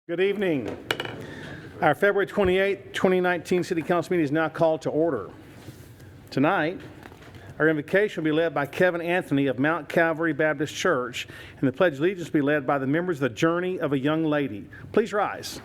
Good evening. Our February 28, 2019 City Council meeting is now called to order. Tonight, our invocation will be led by Kevin Anthony of Mount Calvary Baptist Church, and the Pledge of Allegiance will be led by the members of the Journey of a Young Lady. Please rise.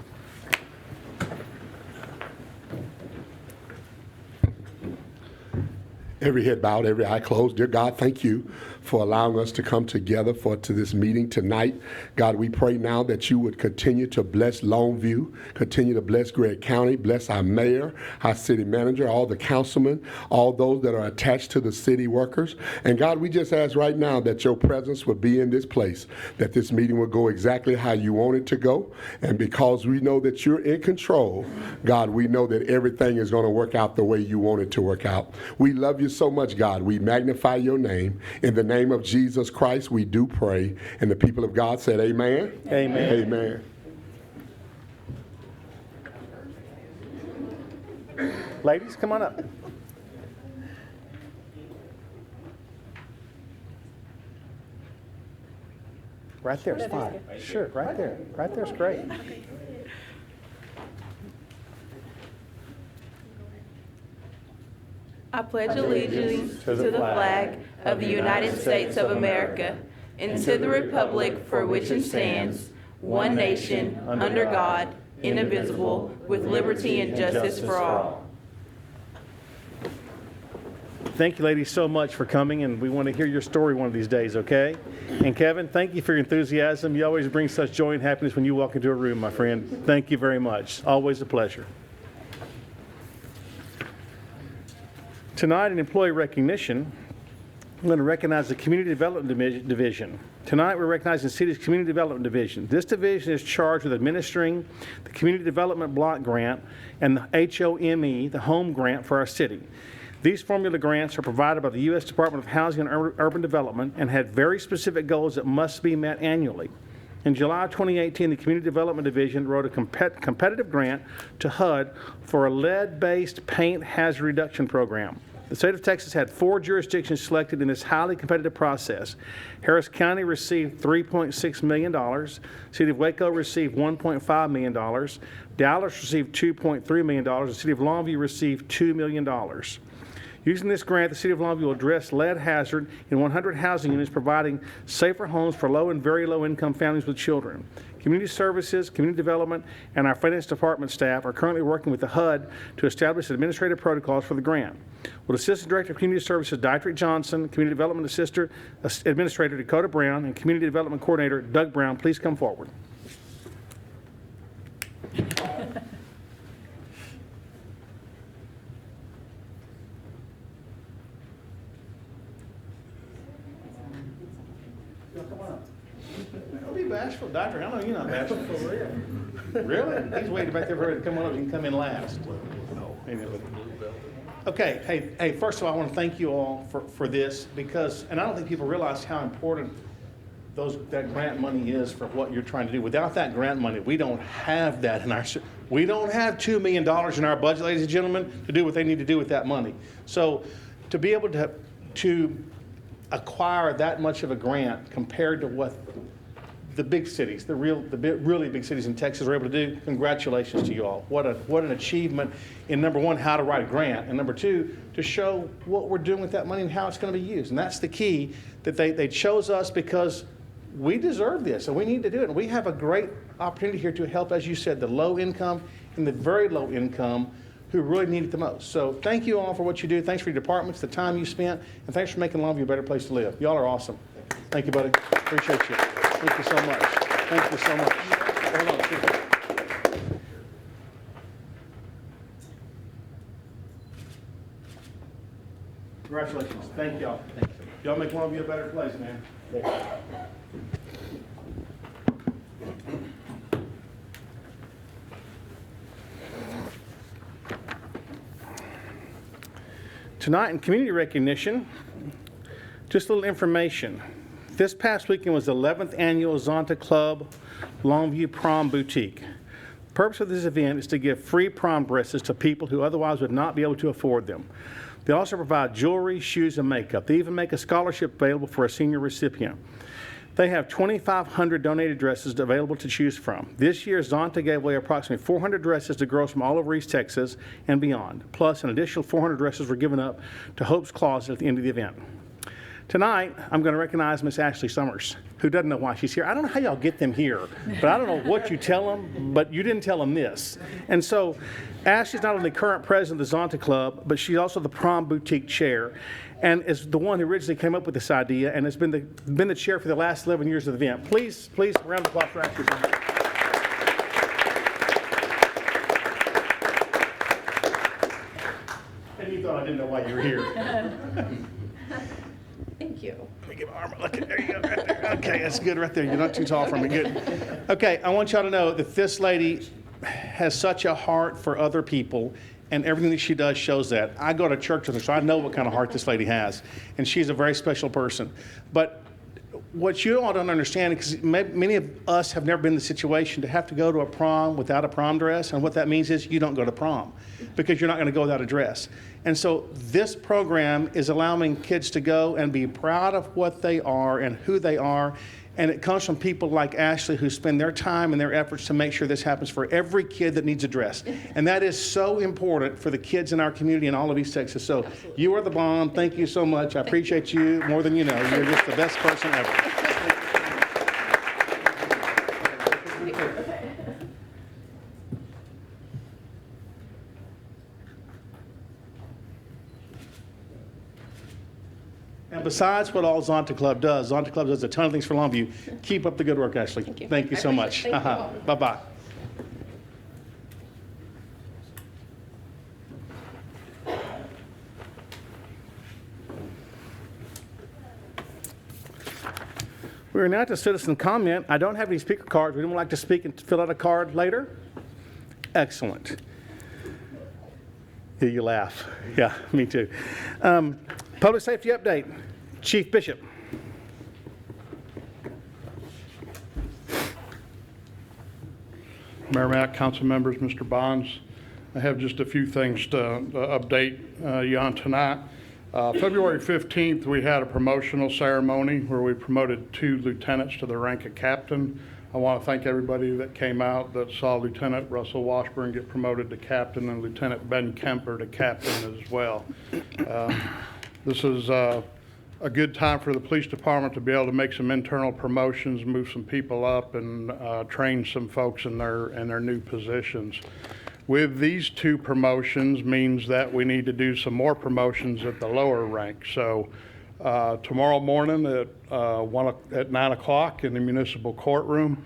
Every head bowed, every eye closed. Dear God, thank you for allowing us to come together to this meeting tonight. God, we pray now that you would continue to bless Longview, continue to bless Gregg County, bless our mayor, our city manager, all the councilmen, all those that are attached to the city workers. And God, we just ask right now that your presence would be in this place, that this meeting will go exactly how you want it to go. And because we know that you're in control, God, we know that everything is going to work out the way you want it to work out. We love you so much, God. We magnify your name. In the name of Jesus Christ, we do pray. And the people of God said, amen. Amen. Amen. Ladies, come on up. Right there is fine. Sure, right there. Right there's great. I pledge allegiance to the flag of the United States of America and to the republic for which it stands, one nation, under God, indivisible, with liberty and justice for all. Thank you, ladies, so much for coming, and we want to hear your story one of these days, okay? And Kevin, thank you for your enthusiasm. You always bring such joy and happiness when you walk into a room, my friend. Thank you very much. Always a pleasure. Tonight, in employee recognition, I'm going to recognize the Community Development Division. Tonight, we're recognizing the city's Community Development Division. This division is charged with administering the Community Development Block Grant and the HOME, the Home Grant for our city. These formula grants are provided by the U.S. Department of Housing and Urban Development and have very specific goals that must be met annually. In July 2018, the Community Development Division wrote a competitive grant to HUD for a lead-based paint hazard reduction program. The state of Texas had 4 jurisdictions selected in this highly competitive process. Harris County received $3.6 million. City of Waco received $1.5 million. Dallas received $2.3 million. The City of Longview received $2 million. Using this grant, the City of Longview will address lead hazard in 100 housing units, providing safer homes for low and very low income families with children. Community Services, Community Development, and our Finance Department staff are currently working with the HUD to establish administrative protocols for the grant. Will Assistant Director of Community Services Dietrich Johnson, Community Development Assistant Administrator Dakota Brown, and Community Development Coordinator Doug Brown please come forward? Don't be bashful, Doctor. I know you're not bashful. Really? He's waiting back there for her to come on up. You can come in last. Okay. Hey. First of all, I want to thank you all for this because, and I don't think people realize how important that grant money is for what you're trying to do. Without that grant money, we don't have that in our. We don't have $2 million in our budget, ladies and gentlemen, to do what they need to do with that money. So, to be able to acquire that much of a grant compared to what the big cities, the really big cities in Texas are able to do, congratulations to you all. What an achievement in, number one, how to write a grant, and number two, to show what we're doing with that money and how it's going to be used. And that's the key, that they chose us because we deserve this and we need to do it. And we have a great opportunity here to help, as you said, the low income and the very low income who really need it the most. So thank you all for what you do. Thanks for your departments, the time you spent, and thanks for making Longview a better place to live. Y'all are awesome. Thank you, buddy. Appreciate you. Thank you so much. Thank you so much. Hold on. Congratulations. Thank y'all. Y'all make Longview a better place, man. Tonight in community recognition, just a little information. This past weekend was the 11th annual Zonta Club Longview Prom Boutique. The purpose of this event is to give free prom dresses to people who otherwise would not be able to afford them. They also provide jewelry, shoes, and makeup. They even make a scholarship available for a senior recipient. They have 2,500 donated dresses available to choose from. This year, Zonta gave away approximately 400 dresses to girls from all over East Texas and beyond. Plus, an additional 400 dresses were given up to Hope's Closet at the end of the event. Tonight, I'm going to recognize Miss Ashley Summers, who doesn't know why she's here. I don't know how y'all get them here, but I don't know what you tell them, but you didn't tell them this. And so, Ashley's not only current president of the Zonta Club, but she's also the prom boutique chair, and is the one who originally came up with this idea, and has been the chair for the last 11 years of the event. Please, a round of applause for Ashley Summers. And you thought I didn't know why you were here. Thank you. Let me get my arm. Look, there you go, right there. Okay, that's good right there. You're not too tall for me. Good. Okay, I want y'all to know that this lady has such a heart for other people, and everything that she does shows that. I go to church with her, so I know what kind of heart this lady has, and she's a very special person. But what you all don't understand, because many of us have never been in the situation to have to go to a prom without a prom dress, and what that means is you don't go to prom because you're not going to go without a dress. And so this program is allowing kids to go and be proud of what they are and who they are. And it comes from people like Ashley who spend their time and their efforts to make sure this happens for every kid that needs a dress. And that is so important for the kids in our community and all of East Texas. So you are the bomb. Thank you so much. I appreciate you more than you know. You're just the best person ever. And besides what all Zonta Club does a ton of things for Longview. Keep up the good work, Ashley. Thank you. Thank you so much. Thank you all. Bye-bye. We are now at the citizen comment. I don't have any speaker cards. Would anyone like to speak and fill out a card later? Excellent. Yeah, you laugh. Yeah, me too. Public safety update. Chief Bishop. Mayor Matt, council members, Mr. Bonds, I have just a few things to update you on tonight. February 15th, we had a promotional ceremony where we promoted 2 lieutenants to the rank of captain. I want to thank everybody that came out that saw Lieutenant Russell Washburn get promoted to captain and Lieutenant Ben Kemper to captain as well. This is a good time for the police department to be able to make some internal promotions, move some people up, and train some folks in their new positions. With these 2 promotions means that we need to do some more promotions at the lower rank. So tomorrow morning at 9 o'clock in the municipal courtroom,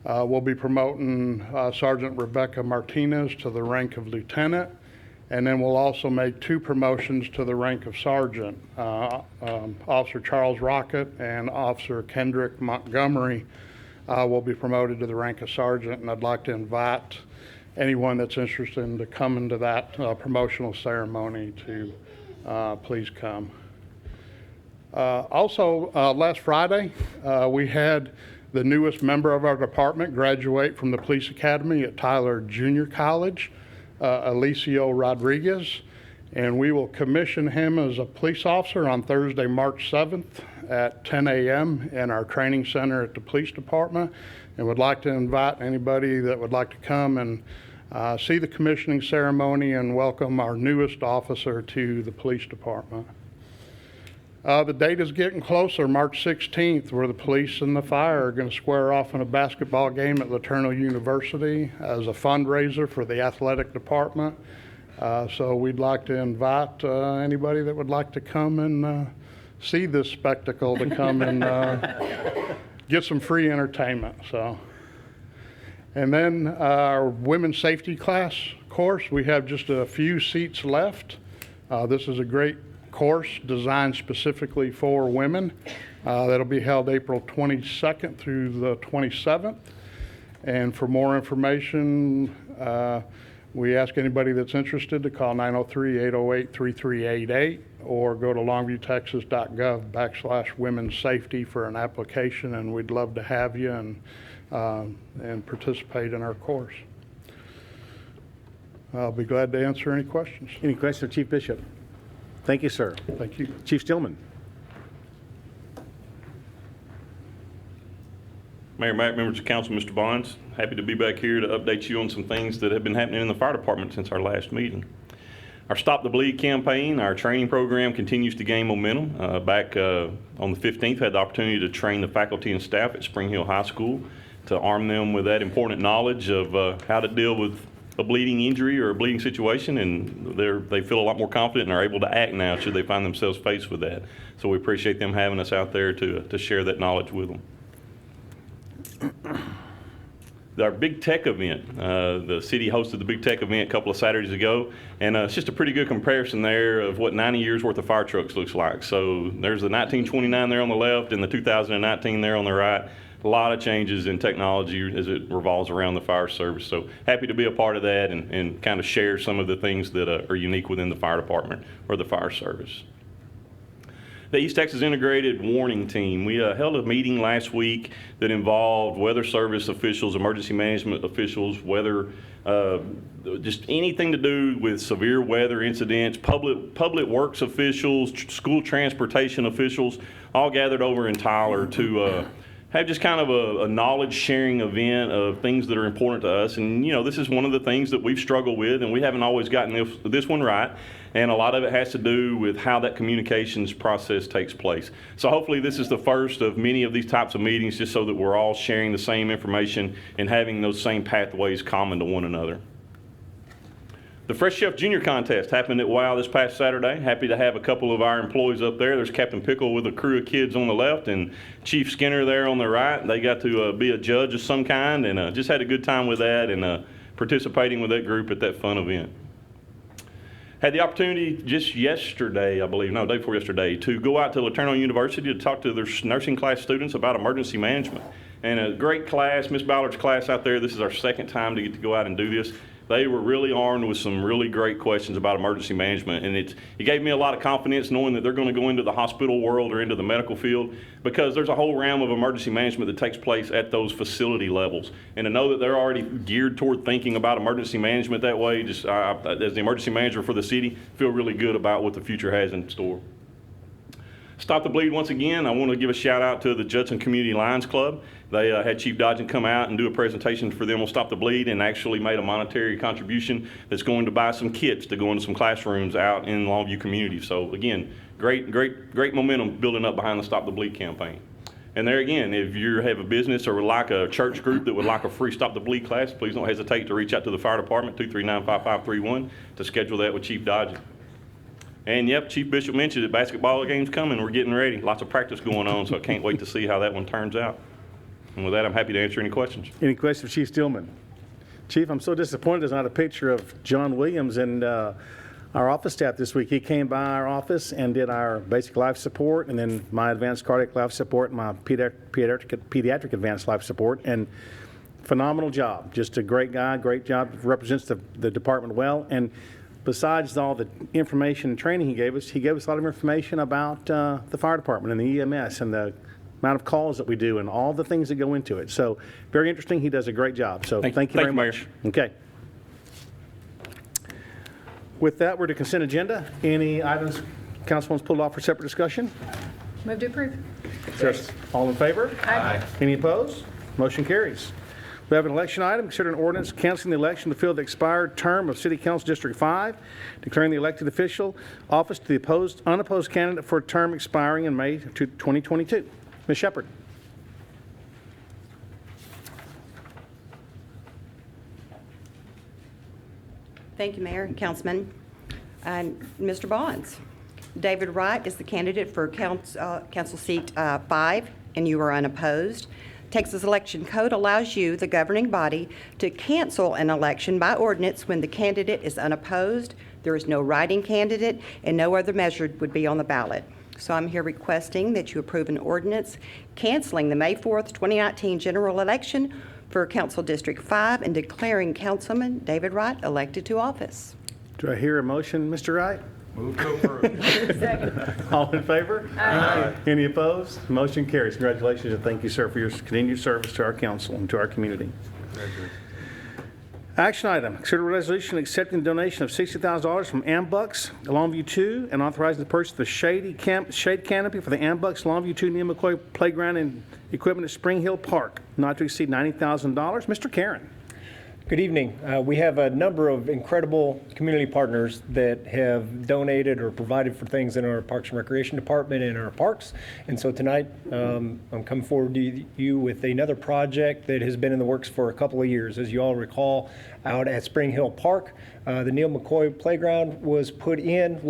we'll be promoting Sergeant Rebecca Martinez to the rank of lieutenant. And then we'll also make 2 promotions to the rank of sergeant. Officer Charles Rocket and Officer Kendrick Montgomery will be promoted to the rank of sergeant, and I'd like to invite anyone that's interested in to come into that promotional ceremony to please come. Also, last Friday, we had the newest member of our department graduate from the police academy at Tyler Junior College. Alicio Rodriguez, and we will commission him as a police officer on Thursday, March 7th at 10 a.m. in our training center at the police department, and would like to invite anybody that would like to come and see the commissioning ceremony and welcome our newest officer to the police department. The date is getting closer, March 16th, where the police and the fire are going to square off in a basketball game at Laterno University as a fundraiser for the athletic department. So we'd like to invite anybody that would like to come and see this spectacle to come and get some free entertainment. So, and then our women's safety class course, we have just a few seats left. This is a great course designed specifically for women. That'll be held April 22nd through the 27th. And for more information, we ask anybody that's interested to call 903-808-3388 or go to longviewtexas.gov/women's safety for an application, and we'd love to have you and participate in our course. I'll be glad to answer any questions. Any questions of Chief Bishop? Thank you, sir. Thank you. Chief Stillman. Mayor Mack, members of council, Mr. Bonds, happy to be back here to update you on some things that have been happening in the fire department since our last meeting. Our Stop the Bleed campaign, our training program continues to gain momentum. Back on the 15th, had the opportunity to train the faculty and staff at Spring Hill High School to arm them with that important knowledge of how to deal with a bleeding injury or a bleeding situation, and they feel a lot more confident and are able to act now should they find themselves faced with that. So we appreciate them having us out there to share that knowledge with them. Our Big Tech event, the city hosted the Big Tech event a couple of Saturdays ago, and it's just a pretty good comparison there of what 90 years worth of fire trucks looks like. So there's the 1929 there on the left and the 2019 there on the right. A lot of changes in technology as it revolves around the fire service. So happy to be a part of that and kind of share some of the things that are unique within the fire department or the fire service. The East Texas Integrated Warning Team. We held a meeting last week that involved weather service officials, emergency management officials, weather, just anything to do with severe weather incidents, public works officials, school transportation officials, all gathered over in Tyler to have just kind of a knowledge sharing event of things that are important to us. And you know, this is one of the things that we've struggled with, and we haven't always gotten this one right. And a lot of it has to do with how that communications process takes place. So hopefully this is the first of many of these types of meetings, just so that we're all sharing the same information and having those same pathways common to one another. The Fresh Chef Junior Contest happened at WOW this past Saturday. Happy to have a couple of our employees up there. There's Captain Pickle with a crew of kids on the left and Chief Skinner there on the right. They got to be a judge of some kind, and just had a good time with that and participating with that group at that fun event. Had the opportunity just yesterday, I believe, no, day before yesterday, to go out to LeTourneau University to talk to their nursing class students about emergency management. And a great class, Miss Ballard's class out there. This is our second time to get to go out and do this. They were really armed with some really great questions about emergency management, and it gave me a lot of confidence knowing that they're going to go into the hospital world or into the medical field, because there's a whole realm of emergency management that takes place at those facility levels. And to know that they're already geared toward thinking about emergency management that way, just as the emergency manager for the city, feel really good about what the future has in store. Stop the Bleed once again. I want to give a shout out to the Judson Community Lions Club. They had Chief Dodgen come out and do a presentation for them on Stop the Bleed, and actually made a monetary contribution that's going to buy some kits to go into some classrooms out in Longview community. So again, great momentum building up behind the Stop the Bleed campaign. And there again, if you have a business or like a church group that would like a free Stop the Bleed class, please don't hesitate to reach out to the fire department, 239-5531, to schedule that with Chief Dodgen. And yep, Chief Bishop mentioned it, basketball game's coming. We're getting ready. Lots of practice going on, so I can't wait to see how that one turns out. And with that, I'm happy to answer any questions. Any questions for Chief Stillman? Chief, I'm so disappointed there's not a picture of John Williams and our office staff this week. He came by our office and did our basic life support, and then my advanced cardiac life support, and my pediatric advanced life support, and phenomenal job. Just a great guy, great job, represents the department well. And besides all the information and training he gave us a lot of information about the fire department and the EMS and the amount of calls that we do and all the things that go into it. So very interesting. He does a great job. So thank you very much. Okay. With that, we're to consent agenda. Any items council wants pulled off for separate discussion? Move to approve. All in favor? Aye. Any opposed? Motion carries. We have an election item. Consider an ordinance canceling the election to fill the expired term of City Council District 5, declaring the elected official office to the unopposed candidate for a term expiring in May 2022. Ms. Shepherd. Thank you, Mayor and Councilman. And Mr. Bonds, David Wright is the candidate for Council Seat 5, and you are unopposed. Texas Election Code allows you, the governing body, to cancel an election by ordinance when the candidate is unopposed, there is no write-in candidate, and no other measure would be on the ballot. So I'm here requesting that you approve an ordinance canceling the May 4th, 2019 general election for Council District 5 and declaring Councilman David Wright elected to office. Do I hear a motion, Mr. Wright? Move to approve. All in favor? Aye. Any opposed? Motion carries. Congratulations, and thank you, sir, for your continued service to our council and to our community. Action item, consider a resolution accepting the donation of $60,000 from Ambucks Longview 2 and authorizing the purchase of the shade canopy for the Ambucks Longview 2 Neil McCoy Playground and equipment at Spring Hill Park, not to exceed $90,000. Mr. Karen. Good evening. We have a number of incredible community partners that have donated or provided for things in our Parks and Recreation Department and our parks. And so tonight, I'm coming forward to you with another project that has been in the works for a couple of years. As you all recall, out at Spring Hill Park, the Neil McCoy Playground was put in.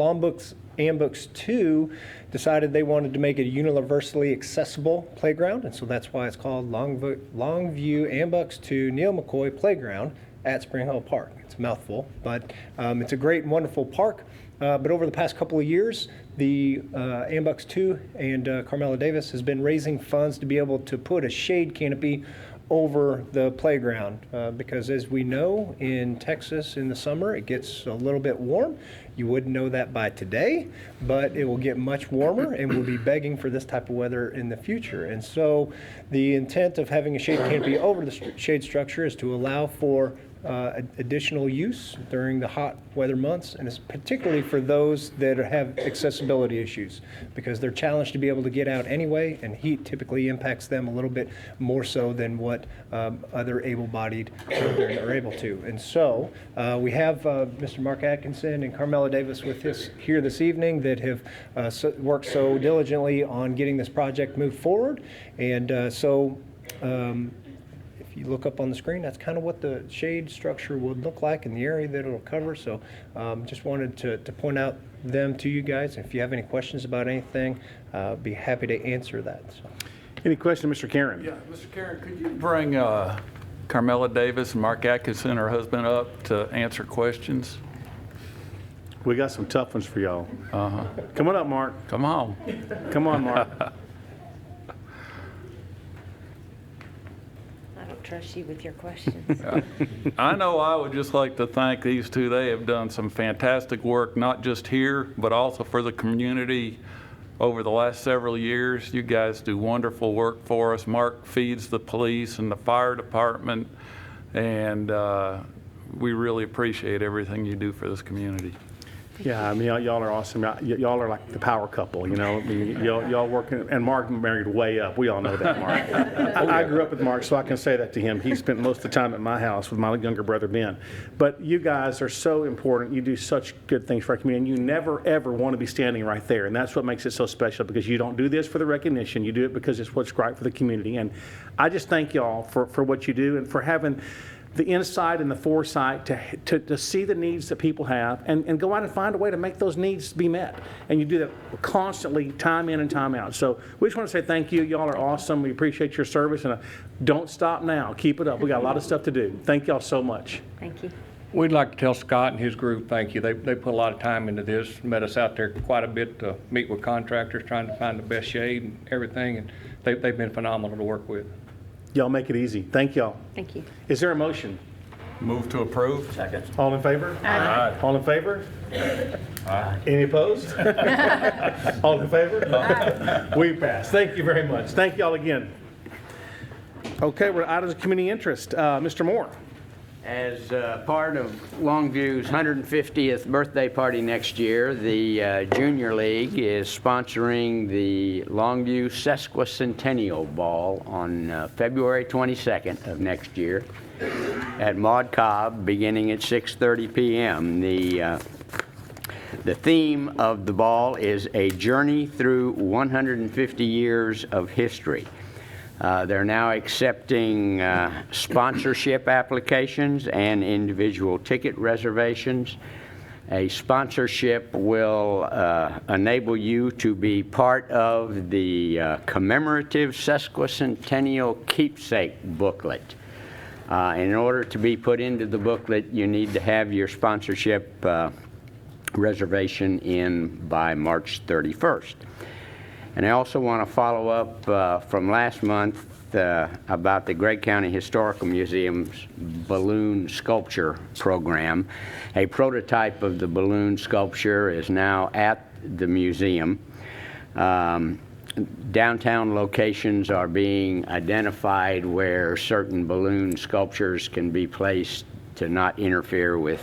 Ambucks 2 decided they wanted to make it a universally accessible playground, and so that's why it's called Longview Ambucks 2 Neil McCoy Playground at Spring Hill Park. It's a mouthful, but it's a great and wonderful park. But over the past couple of years, the Ambucks 2 and Carmela Davis has been raising funds to be able to put a shade canopy over the playground because, as we know, in Texas in the summer it gets a little bit warm. You wouldn't know that by today, but it will get much warmer, and we'll be begging for this type of weather in the future. And so the intent of having a shade canopy over the shade structure is to allow for additional use during the hot weather months, and it's particularly for those that have accessibility issues because they're challenged to be able to get out anyway, and heat typically impacts them a little bit more so than what other able-bodied children are able to. And so we have Mr. Mark Atkinson and Carmela Davis with us here this evening that have worked so diligently on getting this project moved forward. And if you look up on the screen, that's kind of what the shade structure would look like in the area that it'll cover. So just wanted to point out them to you guys. If you have any questions about anything, be happy to answer that. So. Any questions, Mr. Karen? Yeah, Mr. Karen, could you bring Carmela Davis and Mark Atkinson, her husband, up to answer questions? We got some tough ones for y'all. Come on up, Mark. Come on. Come on, Mark. I don't trust you with your questions. I know I would just like to thank these two. They have done some fantastic work, not just here, but also for the community over the last several years. You guys do wonderful work for us. Mark feeds the police and the fire department, and we really appreciate everything you do for this community. Yeah, I mean, y'all are awesome. Y'all are like the power couple, you know. I mean, y'all working, and Mark married way up. We all know that, Mark. I grew up with Mark, so I can say that to him. He spent most of the time at my house with my younger brother, Ben. But you guys are so important. You do such good things for our community, and you never, ever want to be standing right there. And that's what makes it so special, because you don't do this for the recognition. You do it because it's what's right for the community. And I just thank y'all for what you do and for having the insight and the foresight to see the needs that people have and go out and find a way to make those needs be met. And you do that constantly, time in and time out. So we just want to say thank you. Y'all are awesome. We appreciate your service. And don't stop now. Keep it up. We got a lot of stuff to do. Thank y'all so much. Thank you. We'd like to tell Scott and his group thank you. They put a lot of time into this, met us out there quite a bit to meet with contractors, trying to find the best shade and everything. And they've been phenomenal to work with. Y'all make it easy. Thank y'all. Thank you. Is there a motion? Move to approve. Second. All in favor? Aye. All in favor? Aye. Any opposed? All in favor? Aye. We pass. Thank you very much. Thank y'all again. Okay, we're out of community interest. Mr. Moore. As part of Longview's 150th birthday party next year, the Junior League is sponsoring the Longview Sesquicentennial Ball on February 22nd of next year at Maud Cobb, beginning at 6:30 p.m. The theme of the ball is a journey through 150 years of history. They're now accepting sponsorship applications and individual ticket reservations. A sponsorship will enable you to be part of the commemorative sesquicentennial keepsake booklet. In order to be put into the booklet, you need to have your sponsorship reservation in by March 31st. And I also want to follow up from last month about the Gregg County Historical Museum's balloon sculpture program. A prototype of the balloon sculpture is now at the museum. Downtown locations are being identified where certain balloon sculptures can be placed to not interfere with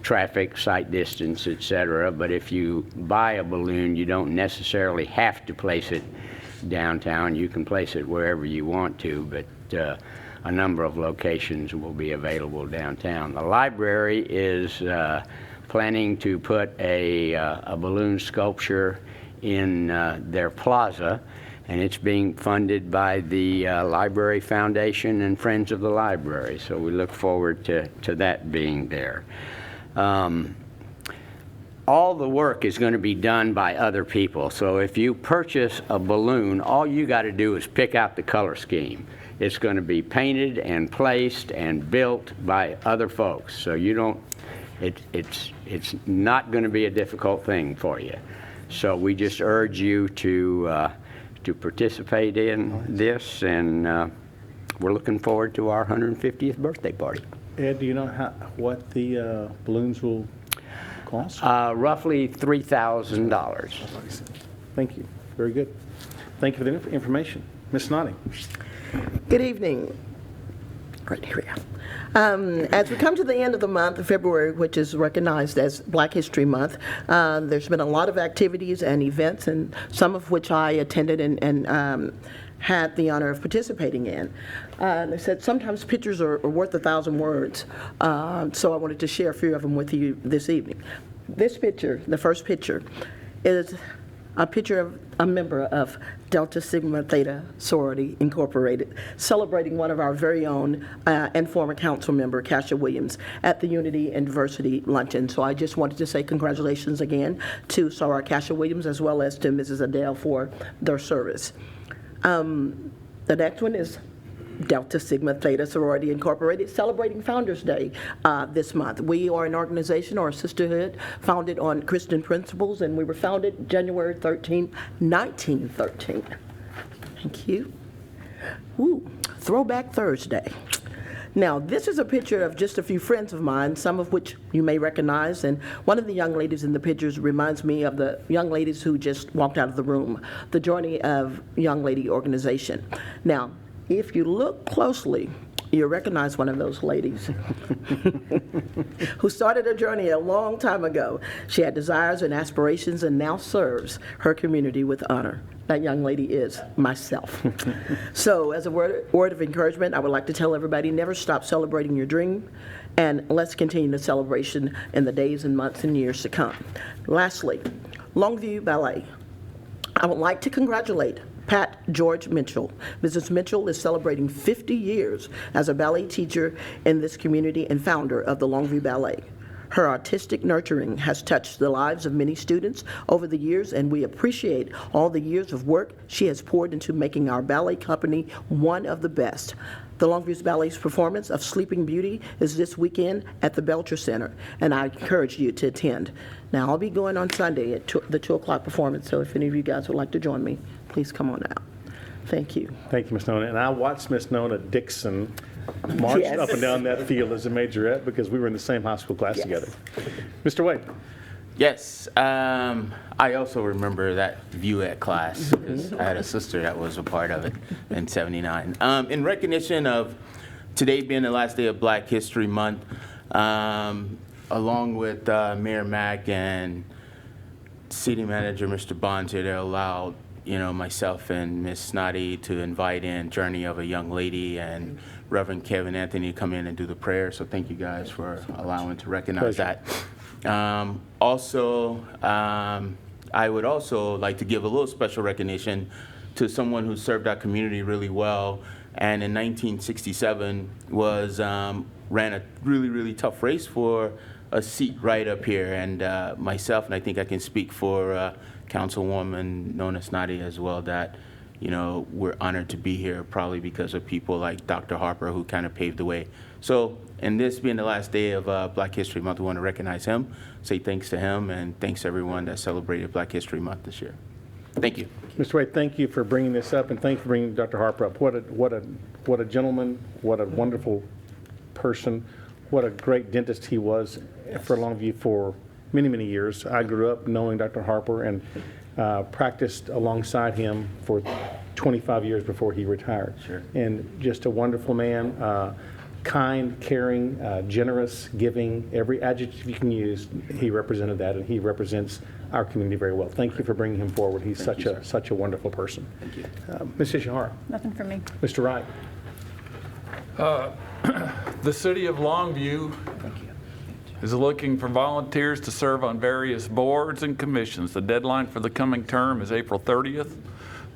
traffic, sight distance, et cetera. But if you buy a balloon, you don't necessarily have to place it downtown. You can place it wherever you want to, but a number of locations will be available downtown. The library is planning to put a balloon sculpture in their plaza, and it's being funded by the Library Foundation and Friends of the Library. So we look forward to that being there. All the work is going to be done by other people. So if you purchase a balloon, all you got to do is pick out the color scheme. It's going to be painted and placed and built by other folks. So you don't, it's not going to be a difficult thing for you. So we just urge you to participate in this, and we're looking forward to our 150th birthday party. Ed, do you know what the balloons will cost? Roughly $3,000. Thank you. Very good. Thank you for the information. Ms. Snoddy. Good evening. Right, here we go. As we come to the end of the month of February, which is recognized as Black History Month, there's been a lot of activities and events, and some of which I attended and had the honor of participating in. They said sometimes pictures are worth 1,000 words, so I wanted to share a few of them with you this evening. This picture, the first picture, is a picture of a member of Delta Sigma Theta Sorority Incorporated, celebrating one of our very own and former council member, Kasha Williams, at the Unity and Diversity Luncheon. So I just wanted to say congratulations again to Soror Kasha Williams, as well as to Mrs. Adele for their service. The next one is Delta Sigma Theta Sorority Incorporated, celebrating Founders Day this month. We are an organization or a sisterhood founded on Christian principles, and we were founded January 13, 1913. Thank you. Ooh, Throwback Thursday. Now, this is a picture of just a few friends of mine, some of which you may recognize, and one of the young ladies in the pictures reminds me of the young ladies who just walked out of the room, the Journey of Young Lady organization. Now, if you look closely, you recognize one of those ladies who started her journey a long time ago. She had desires and aspirations and now serves her community with honor. That young lady is myself. So as a word of encouragement, I would like to tell everybody, never stop celebrating your dream, and let's continue the celebration in the days and months and years to come. Lastly, Longview Ballet. I would like to congratulate Pat George Mitchell. Mrs. Mitchell is celebrating 50 years as a ballet teacher in this community and founder of the Longview Ballet. Her artistic nurturing has touched the lives of many students over the years, and we appreciate all the years of work she has poured into making our ballet company one of the best. The Longview Ballet's performance of Sleeping Beauty is this weekend at the Belcher Center, and I encourage you to attend. Now, I'll be going on Sunday at the 2 o'clock performance, so if any of you guys would like to join me, please come on out. Thank you. Thank you, Ms. Nona. And I watched Ms. Nona Dixon march Yes. up and down that field as a majorette because we were in the same high school class Yes. together. Mr. Wade. Yes, I also remember that View-Ed class because I had a sister that was a part of it in '79. In recognition of today being the last day of Black History Month, along with Mayor Mack and City Manager Mr. Bonds here, they allowed myself and Ms. Snoddy to invite in Journey of a Young Lady and Reverend Kevin Anthony to come in and do the prayer. So thank you guys for allowing to recognize that. I would also like to give a little special recognition to someone who served our community really well, and in 1967 ran a really, really tough race for a seat right up here. And myself, and I think I can speak for Councilwoman Nona Snoddy as well, that we're honored to be here probably because of people like Dr. Harper who kind of paved the way. So, and this being the last day of Black History Month, we want to recognize him, say thanks to him, and thanks to everyone that celebrated Black History Month this year. Thank you. Mr. Wade, thank you for bringing this up, and thank you for bringing Dr. Harper up. What a gentleman, what a wonderful person, what a great dentist he was for Longview for many, many years. I grew up knowing Dr. Harper and practiced alongside him for 25 years before he retired. Sure. And just a wonderful man. kind, caring, generous, giving, every adjective you can use. He represented that, and he represents our community very well. Thank you for bringing him forward. He's such a wonderful person. Thank you. Ms. Ishihara. Nothing for me. Mr. Wright. The city of Longview is looking for volunteers to serve on various boards and commissions. The deadline for the coming term is April 30th.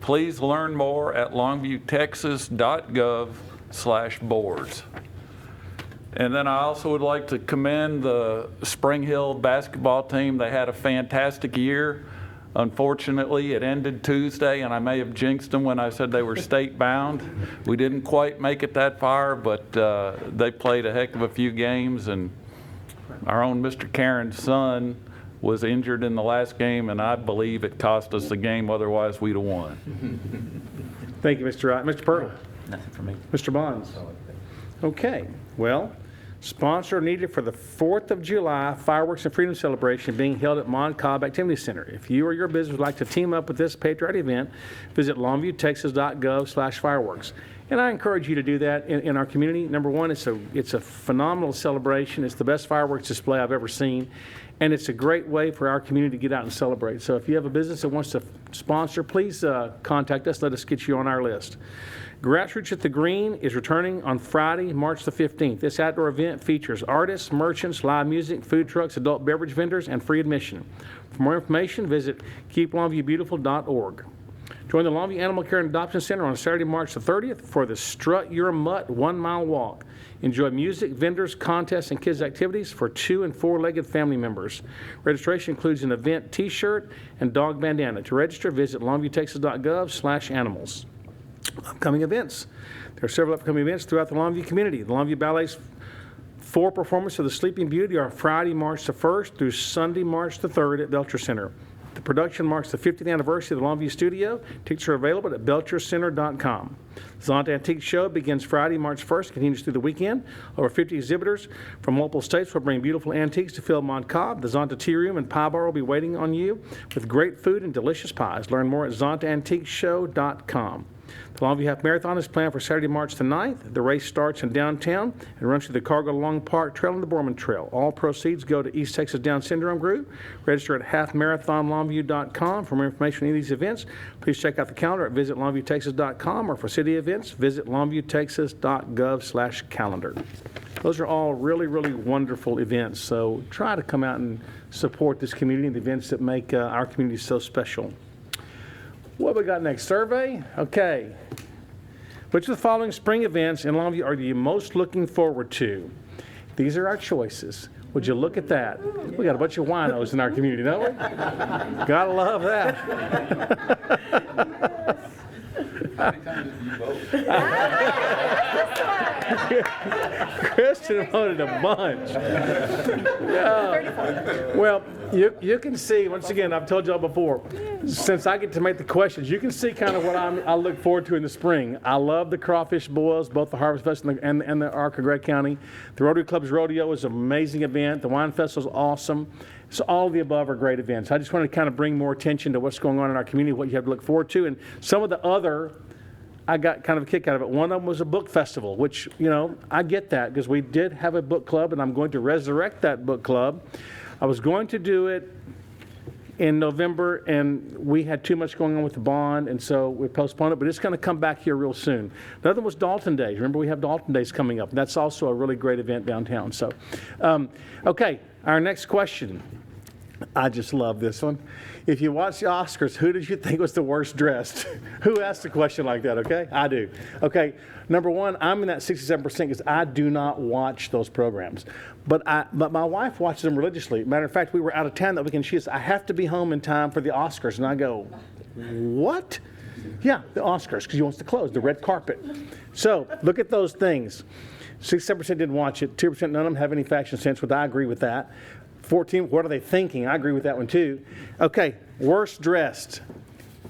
Please learn more at longviewtexas.gov/boards. And then I also would like to commend the Spring Hill basketball team. They had a fantastic year. Unfortunately, it ended Tuesday, and I may have jinxed them when I said they were state-bound. We didn't quite make it that far, but they played a heck of a few games, and our own Mr. Karen's son was injured in the last game, and I believe it cost us the game, otherwise we'd have won. Thank you, Mr. Wright. Mr. Pearl. Nothing for me. Mr. Bonds. Okay, well, sponsor needed for the 4th of July Fireworks and Freedom Celebration being held at Mon Cobb Activity Center. If you or your business would like to team up with this patriotic event, visit longviewtexas.gov/fireworks. And I encourage you to do that in our community. Number one, it's a phenomenal celebration. It's the best fireworks display I've ever seen. And it's a great way for our community to get out and celebrate. So if you have a business that wants to sponsor, please contact us. Let us get you on our list. Grassroots at the Green is returning on Friday, March the 15th. This outdoor event features artists, merchants, live music, food trucks, adult beverage vendors, and free admission. For more information, visit keeplongviewbeautiful.org. Join the Longview Animal Care and Adoption Center on Saturday, March the 30th for the Strut Your Mutt 1-mile walk. Enjoy music, vendors, contests, and kids' activities for 2- and 4-legged family members. Registration includes an event T-shirt and dog bandana. To register, visit longviewtexas.gov/animals. Upcoming events. There are several upcoming events throughout the Longview community. The Longview Ballet's 4 performances of The Sleeping Beauty are Friday, March the 1st through Sunday, March the 3rd at Belcher Center. The production marks the 50th anniversary of the Longview Studio. Tickets are available at belchercenter.com. The Zonta Antique Show begins Friday, March 1st, continues through the weekend. Over 50 exhibitors from multiple states will bring beautiful antiques to fill Mon Cobb. The Zonta Tea Room and Pie Bar will be waiting on you with great food and delicious pies. Learn more at zontaantiqueshow.com. The Longview Half Marathon is planned for Saturday, March the 9th. The race starts in downtown and runs through the Cargo Long Park Trail and the Borman Trail. All proceeds go to East Texas Down Syndrome Group. Register at halfmarathonlongview.com. For more information on any of these events, please check out the calendar at visitlongviewtexas.com, or for city events, visit longviewtexas.gov/calendar. Those are all really, really wonderful events, so try to come out and support this community and the events that make our community so special. What we got next? Survey? Okay. Which of the following spring events in Longview are you most looking forward to? These are our choices. Would you look at that? We got a bunch of winos in our community, don't we? Gotta love that. Kristen voted a bunch. Yeah. Well, you can see, once again, I've told y'all before, since I get to make the questions, you can see kind of what I look forward to in the spring. I love the Crawfish Boils, both the Harvest Fest and the Ark of Gregg County. The Rotary Club's Rodeo is an amazing event. The Wine Festival is awesome. So all of the above are great events. I just wanted to kind of bring more attention to what's going on in our community, what you have to look forward to. And some of the other, I got kind of a kick out of it. One of them was a book festival, which, you know, I get that because we did have a book club, and I'm going to resurrect that book club. I was going to do it in November, and we had too much going on with the bond, and so we postponed it, but it's going to come back here real soon. The other one was Dalton Days. Remember, we have Dalton Days coming up. That's also a really great event downtown. So, okay, our next question. I just love this one. If you watch the Oscars, who did you think was the worst dressed? Who asked a question like that, okay? I do. Okay, number one, I'm in that 67% because I do not watch those programs. But my wife watches them religiously. Matter of fact, we were out of town that weekend. She says, I have to be home in time for the Oscars. And I go, what? Yeah, the Oscars, because she wants to close, the red carpet. So look at those things. 67% didn't watch it. 2%, none of them have any fashion sense, but I agree with that. 14, what are they thinking? I agree with that one too. Okay, worst dressed.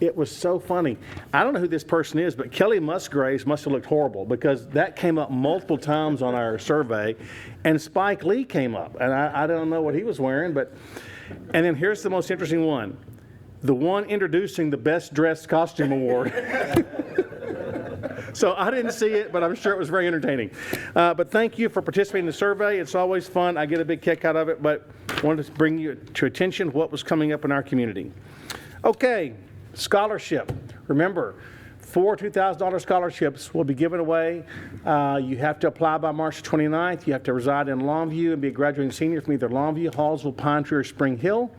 It was so funny. I don't know who this person is, but Kelly Musgraves must have looked horrible because that came up multiple times on our survey, and Spike Lee came up, and I don't know what he was wearing, but, and then here's the most interesting one. The one introducing the Best Dressed Costume Award. So I didn't see it, but I'm sure it was very entertaining. But thank you for participating in the survey. It's always fun. I get a big kick out of it, but wanted to bring you to attention what was coming up in our community. Okay, scholarship. Remember, 4 $2,000 scholarships will be given away. You have to apply by March 29th. You have to reside in Longview and be a graduating senior from either Longview, Hallsville, Pine Tree, or Spring Hill.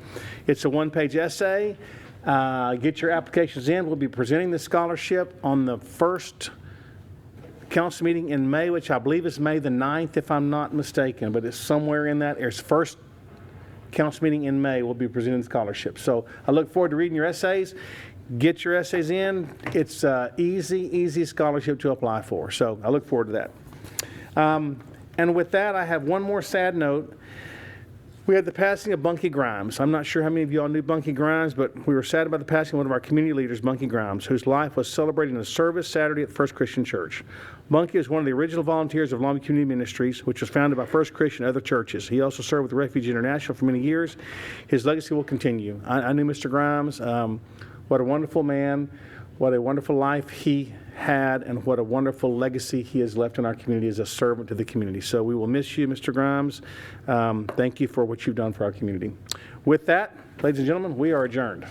It's a one-page essay. Get your applications in. We'll be presenting the scholarship on the first council meeting in May, which I believe is May the 9th, if I'm not mistaken, but it's somewhere in that. It's first council meeting in May. We'll be presenting the scholarship. So I look forward to reading your essays. Get your essays in. It's easy scholarship to apply for. So I look forward to that. And with that, I have one more sad note. We had the passing of Bunky Grimes. I'm not sure how many of you all knew Bunky Grimes, but we were sad about the passing of one of our community leaders, Bunky Grimes, whose life was celebrated in a service Saturday at First Christian Church. Bunky is one of the original volunteers of Longview Community Ministries, which was founded by First Christian and other churches. He also served with Refuge International for many years. His legacy will continue. I knew Mr. Grimes. What a wonderful man, what a wonderful life he had, and what a wonderful legacy he has left in our community as a servant to the community. So we will miss you, Mr. Grimes. Thank you for what you've done for our community. With that, ladies and gentlemen, we are adjourned.